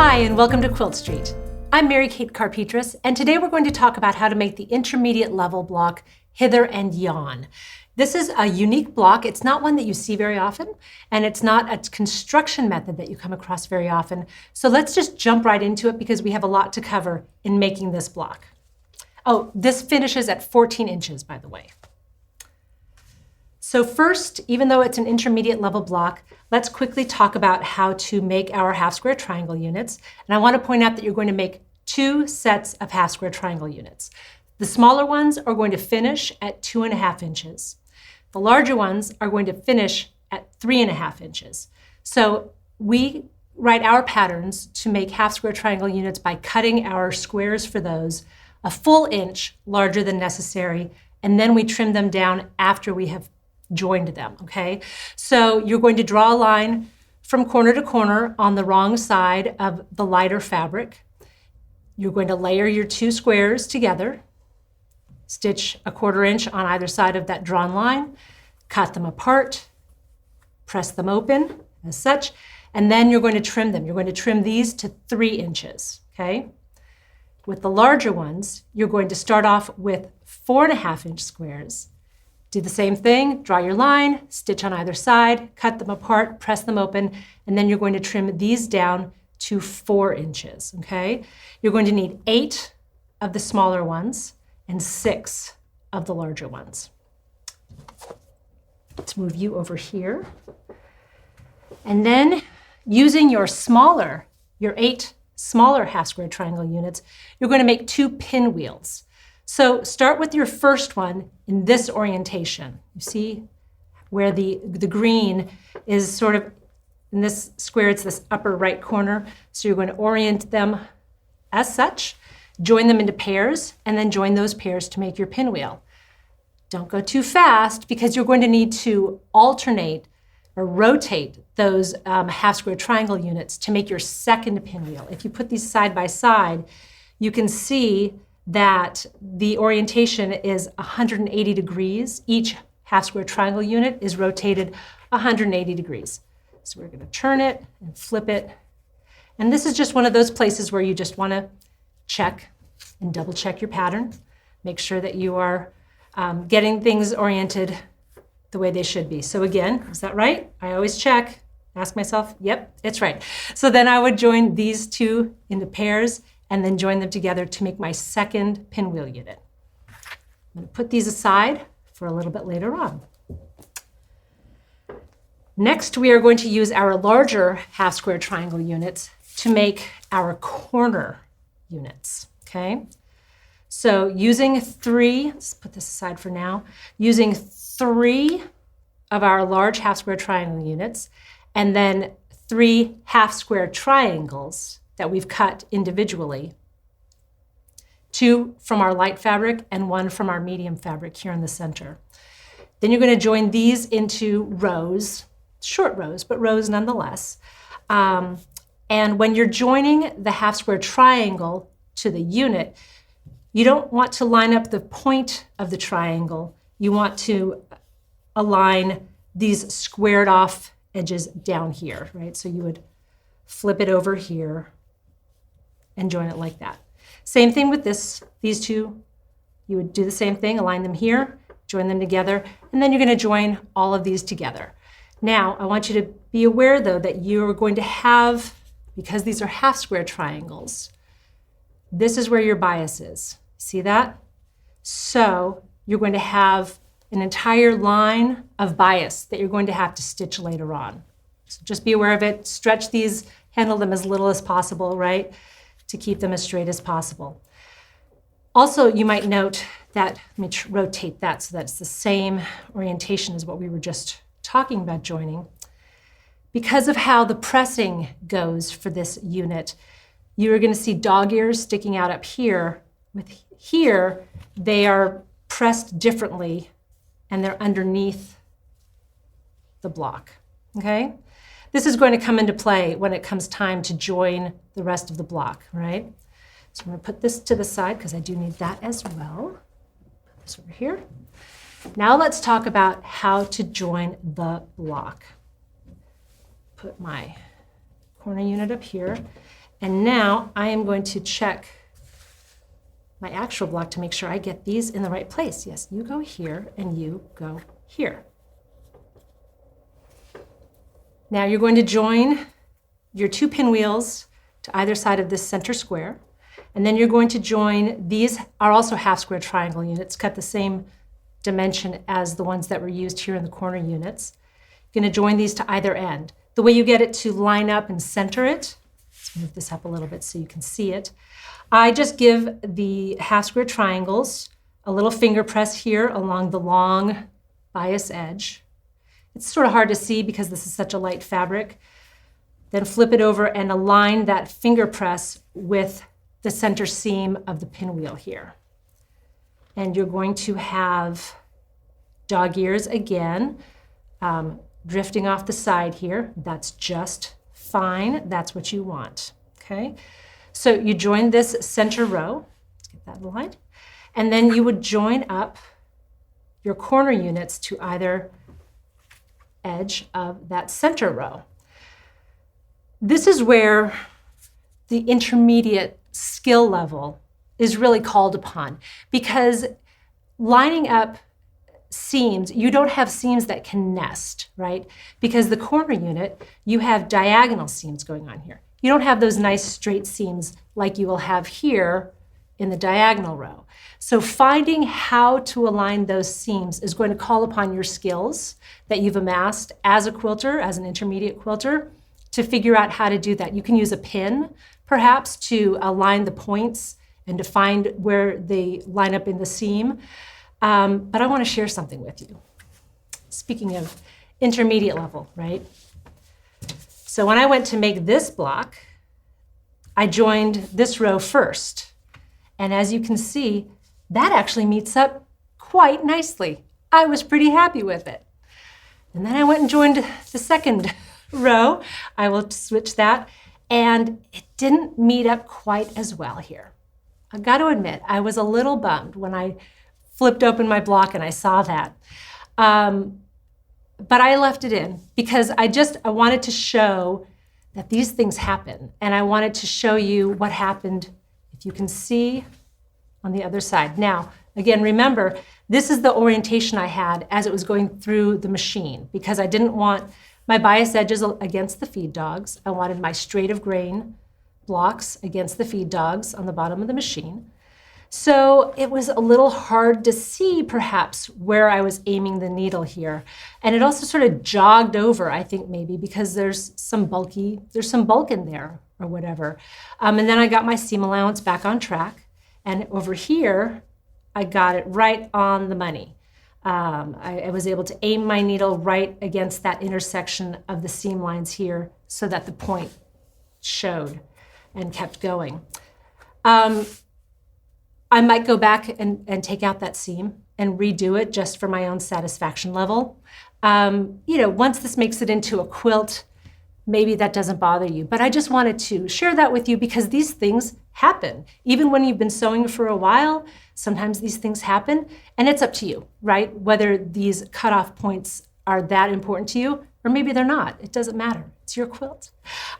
Hi, and welcome to Quilt Street. I'm Mary Kate Carpetras, and today we're going to talk about how to make the intermediate level block Hither Yon. This is a unique block. It's not one that you see very often, and it's not a construction method that you come across very often. So let's just jump right into it because we have a lot to cover in making this block. Oh, this finishes at 14 inches, by the way. So first, even though it's an intermediate level block, let's quickly talk about how to make our half square triangle units. And I want to point out that you're going to make two sets of half square triangle units. The smaller ones are going to finish at 2.5 inches. The larger ones are going to finish at 3.5 inches. So we write our patterns to make half square triangle units by cutting our squares for those a full inch larger than necessary, and then we trim them down after we have joined them, okay? So you're going to draw a line from corner to corner on the wrong side of the lighter fabric. You're going to layer your two squares together, stitch 1/4 inch on either side of that drawn line, cut them apart, press them open as such, and then you're going to trim them. You're going to trim these to 3 inches, okay? With the larger ones, you're going to start off with 4.5 inch squares. Do the same thing, draw your line, stitch on either side, cut them apart, press them open, and then you're going to trim these down to 4 inches, okay? You're going to need 8 of the smaller ones and 6 of the larger ones. Let's move you over here. And then using your 8 smaller half square triangle units, you're going to make 2 pinwheels. So start with your first one in this orientation. You see where the green is sort of, in this square, it's this upper right corner. So you're going to orient them as such, join them into pairs, and then join those pairs to make your pinwheel. Don't go too fast because you're going to need to alternate or rotate those half square triangle units to make your second pinwheel. If you put these side by side, you can see that the orientation is 180 degrees. Each half square triangle unit is rotated 180 degrees. So we're going to turn it and flip it. And this is just one of those places where you just want to check and double check your pattern. Make sure that you are getting things oriented the way they should be. So again, is that right? I always check, ask myself, yep, it's right. So then I would join these two into pairs and then join them together to make my second pinwheel unit. I'm going to put these aside for a little bit later on. Next, we are going to use our larger half square triangle units to make our corner units, okay? So using 3, let's put this aside for now, using 3 of our large half square triangle units, and then 3 half square triangles that we've cut individually, 2 from our light fabric and 1 from our medium fabric here in the center. Then you're going to join these into rows, short rows, but rows nonetheless. And when you're joining the half square triangle to the unit, you don't want to line up the point of the triangle. You want to align these squared off edges down here, right? So you would flip it over here and join it like that. Same thing with these two. You would do the same thing, align them here, join them together, and then you're going to join all of these together. Now, I want you to be aware, though, that you're going to have, because these are half square triangles, this is where your bias is. See that? So you're going to have an entire line of bias that you're going to have to stitch later on. So just be aware of it. Stretch these, handle them as little as possible, right? To keep them as straight as possible. Also, you might note that, let me rotate that so that's the same orientation as what we were just talking about joining. Because of how the pressing goes for this unit, you're going to see dog ears sticking out up here. With here, they are pressed differently and they're underneath the block, okay? This is going to come into play when it comes time to join the rest of the block, right? So I'm going to put this to the side because I do need that as well. Put this over here. Now let's talk about how to join the block. Put my corner unit up here. And now I am going to check my actual block to make sure I get these in the right place. Yes, you go here and you go here. Now you're going to join your 2 pinwheels to either side of this center square. And then you're going to join, these are also half square triangle units, cut the same dimension as the ones that were used here in the corner units. You're going to join these to either end. The way you get it to line up and center it, let's move this up a little bit so you can see it. I just give the half square triangles a little finger press here along the long bias edge. It's sort of hard to see because this is such a light fabric. Then flip it over and align that finger press with the center seam of the pinwheel here. And you're going to have dog ears again, drifting off the side here. That's just fine. That's what you want, okay? So you join this center row. Let's get that aligned. And then you would join up your corner units to either edge of that center row. This is where the intermediate skill level is really called upon, because lining up seams, you don't have seams that can nest, right? Because the corner unit, you have diagonal seams going on here. You don't have those nice straight seams like you will have here in the diagonal row. So finding how to align those seams is going to call upon your skills that you've amassed as a quilter, as an intermediate quilter, to figure out how to do that. You can use a pin, perhaps, to align the points and to find where they line up in the seam. But I want to share something with you. Speaking of intermediate level, right? So when I went to make this block, I joined this row first. And as you can see, that actually meets up quite nicely. I was pretty happy with it. And then I went and joined the second row. I will switch that. And it didn't meet up quite as well here. I got to admit, I was a little bummed when I flipped open my block and I saw that. But I left it in because I wanted to show that these things happen. And I wanted to show you what happened, if you can see, on the other side. Now, again, remember, this is the orientation I had as it was going through the machine, because I didn't want my bias edges against the feed dogs. I wanted my straight of grain blocks against the feed dogs on the bottom of the machine. So it was a little hard to see, perhaps, where I was aiming the needle here. And it also sort of jogged over, I think, maybe because there's some bulk in there or whatever. And then I got my seam allowance back on track. And over here, I got it right on the money. I was able to aim my needle right against that intersection of the seam lines here so that the point showed and kept going. I might go back and take out that seam and redo it just for my own satisfaction level. Once this makes it into a quilt, maybe that doesn't bother you. But I just wanted to share that with you because these things happen. Even when you've been sewing for a while, sometimes these things happen. And it's up to you, right? Whether these cutoff points are that important to you, or maybe they're not. It doesn't matter. It's your quilt.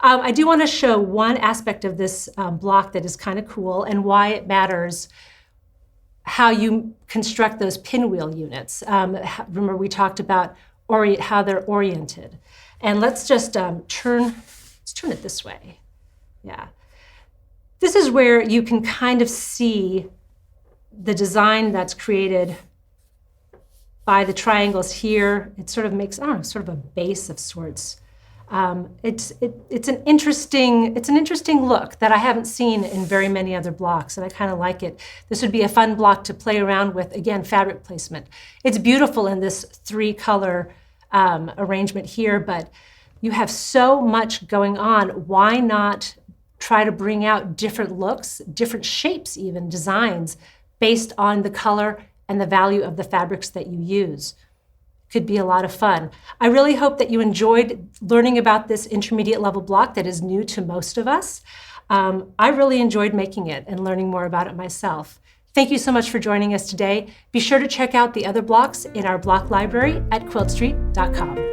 I do want to show one aspect of this block that is kind of cool and why it matters how you construct those pinwheel units. Remember, we talked about how they're oriented. And let's just turn it this way. Yeah. This is where you can kind of see the design that's created by the triangles here. It sort of makes, sort of a base of sorts. It's an interesting look that I haven't seen in very many other blocks, and I kind of like it. This would be a fun block to play around with. Again, fabric placement. It's beautiful in this 3-color arrangement here, but you have so much going on. Why not try to bring out different looks, different shapes, even designs, based on the color and the value of the fabrics that you use? Could be a lot of fun. I really hope that you enjoyed learning about this intermediate level block that is new to most of us. I really enjoyed making it and learning more about it myself. Thank you so much for joining us today. Be sure to check out the other blocks in our block library at quiltstreet.com.